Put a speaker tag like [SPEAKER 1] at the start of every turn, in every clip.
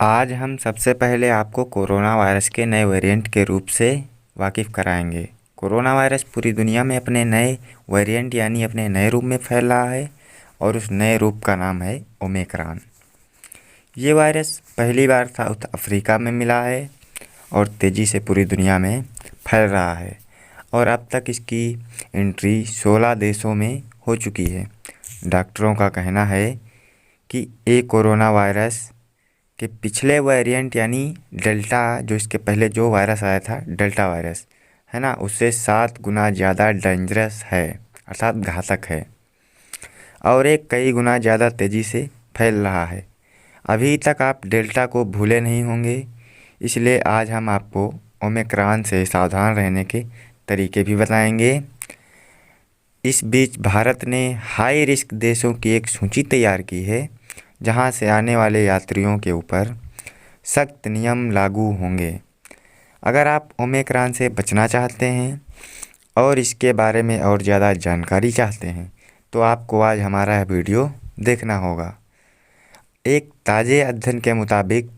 [SPEAKER 1] आज हम सबसे पहले आपको कोरोना वायरस के नए वेरिएंट के रूप से वाकिफ़ कराएंगे। कोरोना वायरस पूरी दुनिया में अपने नए वेरिएंट यानी अपने नए रूप में फैल रहा है और उस नए रूप का नाम है ओमिक्रॉन। ये वायरस पहली बार साउथ अफ्रीका में मिला है और तेज़ी से पूरी दुनिया में फैल रहा है और अब तक इसकी एंट्री 16 देशों में हो चुकी है। डॉक्टरों का कहना है कि ये कोरोना वायरस कि पिछले वेरिएंट यानी डेल्टा जो इसके पहले जो वायरस आया था डेल्टा वायरस है ना, उससे 7 गुना ज़्यादा डेंजरस है अर्थात घातक है और एक कई गुना ज़्यादा तेज़ी से फैल रहा है। अभी तक आप डेल्टा को भूले नहीं होंगे, इसलिए आज हम आपको ओमिक्रॉन से सावधान रहने के तरीके भी बताएंगे। इस बीच भारत ने हाई रिस्क देशों की एक सूची तैयार की है जहां से आने वाले यात्रियों के ऊपर सख्त नियम लागू होंगे। अगर आप ओमिक्रॉन से बचना चाहते हैं और इसके बारे में और ज़्यादा जानकारी चाहते हैं तो आपको आज हमारा यह वीडियो देखना होगा। एक ताज़े अध्ययन के मुताबिक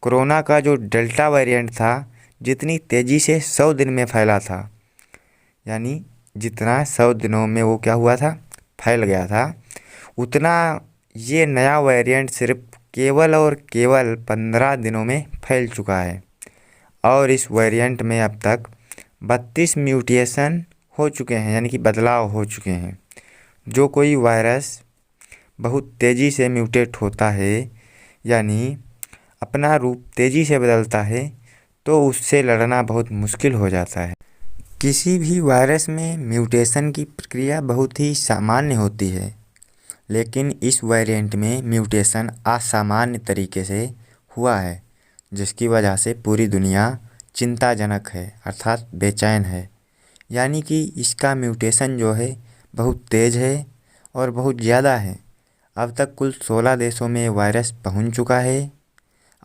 [SPEAKER 1] कोरोना का जो डेल्टा वेरिएंट था जितनी तेज़ी से 100 दिन में फैला था, यानी जितना 100 दिनों में वो क्या हुआ था, फैल गया था, उतना ये नया वेरिएंट सिर्फ केवल और केवल 15 दिनों में फैल चुका है और इस वेरिएंट में अब तक 32 म्यूटेशन हो चुके हैं, यानी कि बदलाव हो चुके हैं। जो कोई वायरस बहुत तेज़ी से म्यूटेट होता है यानी अपना रूप तेज़ी से बदलता है तो उससे लड़ना बहुत मुश्किल हो जाता है। किसी भी वायरस में म्यूटेशन की प्रक्रिया बहुत ही सामान्य होती है, लेकिन इस वेरिएंट में म्यूटेशन असामान्य तरीके से हुआ है जिसकी वजह से पूरी दुनिया चिंताजनक है अर्थात बेचैन है। यानी कि इसका म्यूटेशन जो है बहुत तेज़ है और बहुत ज़्यादा है। अब तक कुल 16 देशों में वायरस पहुंच चुका है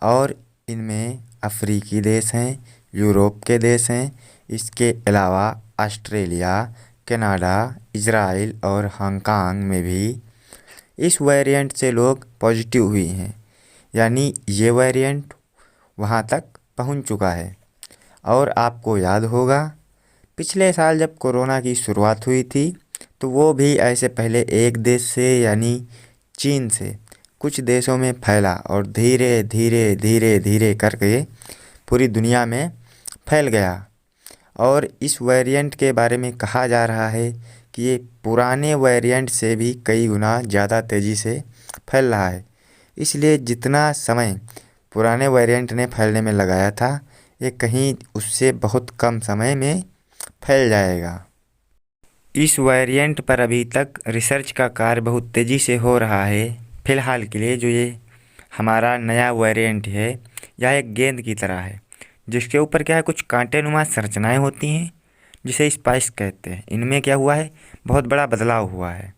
[SPEAKER 1] और इनमें अफ्रीकी देश हैं, यूरोप के देश हैं, इसके अलावा ऑस्ट्रेलिया, कनाडा, इजराइल और हांगकांग में भी इस वेरिएंट से लोग पॉजिटिव हुए हैं, यानी ये वेरिएंट वहाँ तक पहुँच चुका है। और आपको याद होगा पिछले साल जब कोरोना की शुरुआत हुई थी तो वो भी ऐसे पहले एक देश से यानी चीन से कुछ देशों में फैला और धीरे धीरे धीरे धीरे करके पूरी दुनिया में फैल गया। और इस वेरिएंट के बारे में कहा जा रहा है कि ये पुराने वेरिएंट से भी कई गुना ज़्यादा तेज़ी से फैल रहा है। इसलिए जितना समय पुराने वेरिएंट ने फैलने में लगाया था ये कहीं उससे बहुत कम समय में फैल जाएगा। इस वेरिएंट पर अभी तक रिसर्च का कार्य बहुत तेज़ी से हो रहा है। फ़िलहाल के लिए जो ये हमारा नया वेरिएंट है यह एक गेंद की तरह है जिसके ऊपर क्या है, कुछ कांटेनुमा संरचनाएं होती हैं जिसे स्पाइक्स कहते हैं। इनमें क्या हुआ है, बहुत बड़ा बदलाव हुआ है,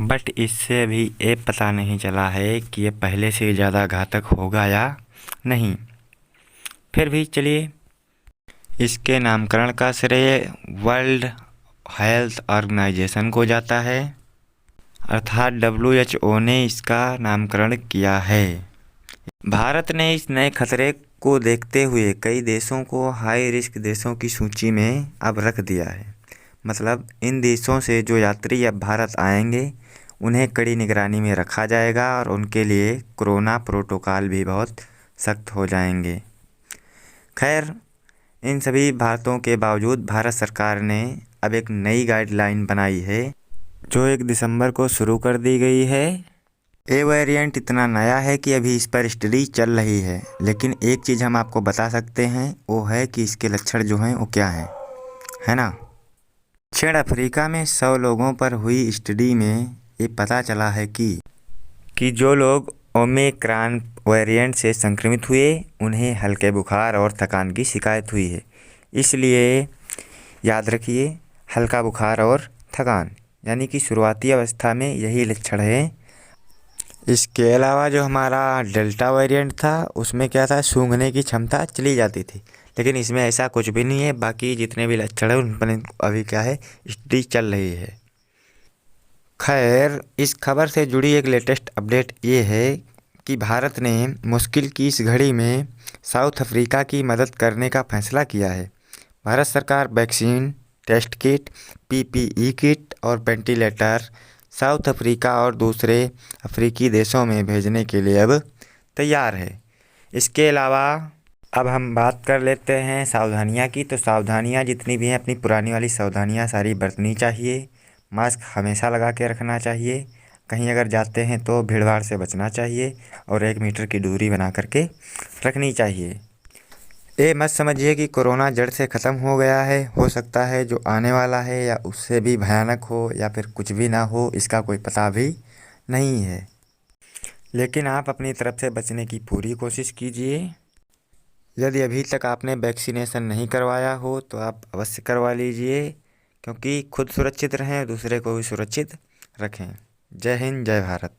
[SPEAKER 1] बट इससे अभी ये पता नहीं चला है कि ये पहले से ज़्यादा घातक होगा या नहीं। फिर भी चलिए, इसके नामकरण का श्रेय वर्ल्ड हेल्थ ऑर्गेनाइजेशन को जाता है अर्थात WHO ने इसका नामकरण किया है। भारत ने इस नए खतरे को देखते हुए कई देशों को हाई रिस्क देशों की सूची में अब रख दिया है। मतलब इन देशों से जो यात्री अब भारत आएंगे उन्हें कड़ी निगरानी में रखा जाएगा और उनके लिए कोरोना प्रोटोकॉल भी बहुत सख्त हो जाएंगे। खैर, इन सभी बातों के बावजूद भारत सरकार ने अब एक नई गाइडलाइन बनाई है जो 1 दिसंबर को शुरू कर दी गई है। ये वेरिएंट इतना नया है कि अभी इस पर स्टडी चल रही है, लेकिन एक चीज़ हम आपको बता सकते हैं वो है कि इसके लक्षण जो हैं वो क्या हैं, है ना। दक्षिण अफ्रीका में 100 लोगों पर हुई स्टडी में ये पता चला है कि जो लोग ओमिक्रॉन वेरिएंट से संक्रमित हुए उन्हें हल्के बुखार और थकान की शिकायत हुई है। इसलिए याद रखिए, हल्का बुखार और थकान यानी कि शुरुआती अवस्था में यही लक्षण है। इसके अलावा जो हमारा डेल्टा वेरिएंट था उसमें क्या था, सूंघने की क्षमता चली जाती थी, लेकिन इसमें ऐसा कुछ भी नहीं है। बाकी जितने भी लक्षण हैं उन पर अभी क्या है, स्टडी चल रही है। खैर, इस खबर से जुड़ी एक लेटेस्ट अपडेट ये है कि भारत ने मुश्किल की इस घड़ी में साउथ अफ्रीका की मदद करने का फैसला किया है। भारत सरकार vaccine, test kit, PPE kit और वेंटिलेटर साउथ अफ्रीका और दूसरे अफ्रीकी देशों में भेजने के लिए अब तैयार है। इसके अलावा अब हम बात कर लेते हैं सावधानियां की। तो सावधानियां जितनी भी हैं, अपनी पुरानी वाली सावधानियां सारी बरतनी चाहिए। मास्क हमेशा लगा के रखना चाहिए। कहीं अगर जाते हैं तो भीड़ भाड़ से बचना चाहिए और 1 मीटर की दूरी बना करके रखनी चाहिए। ये मत समझिए कि कोरोना जड़ से ख़त्म हो गया है। हो सकता है जो आने वाला है या उससे भी भयानक हो या फिर कुछ भी ना हो, इसका कोई पता भी नहीं है। लेकिन आप अपनी तरफ से बचने की पूरी कोशिश कीजिए। यदि अभी तक आपने वैक्सीनेशन नहीं करवाया हो तो आप अवश्य करवा लीजिए, क्योंकि खुद सुरक्षित रहें और दूसरे को भी सुरक्षित रखें। जय हिंद, जय भारत।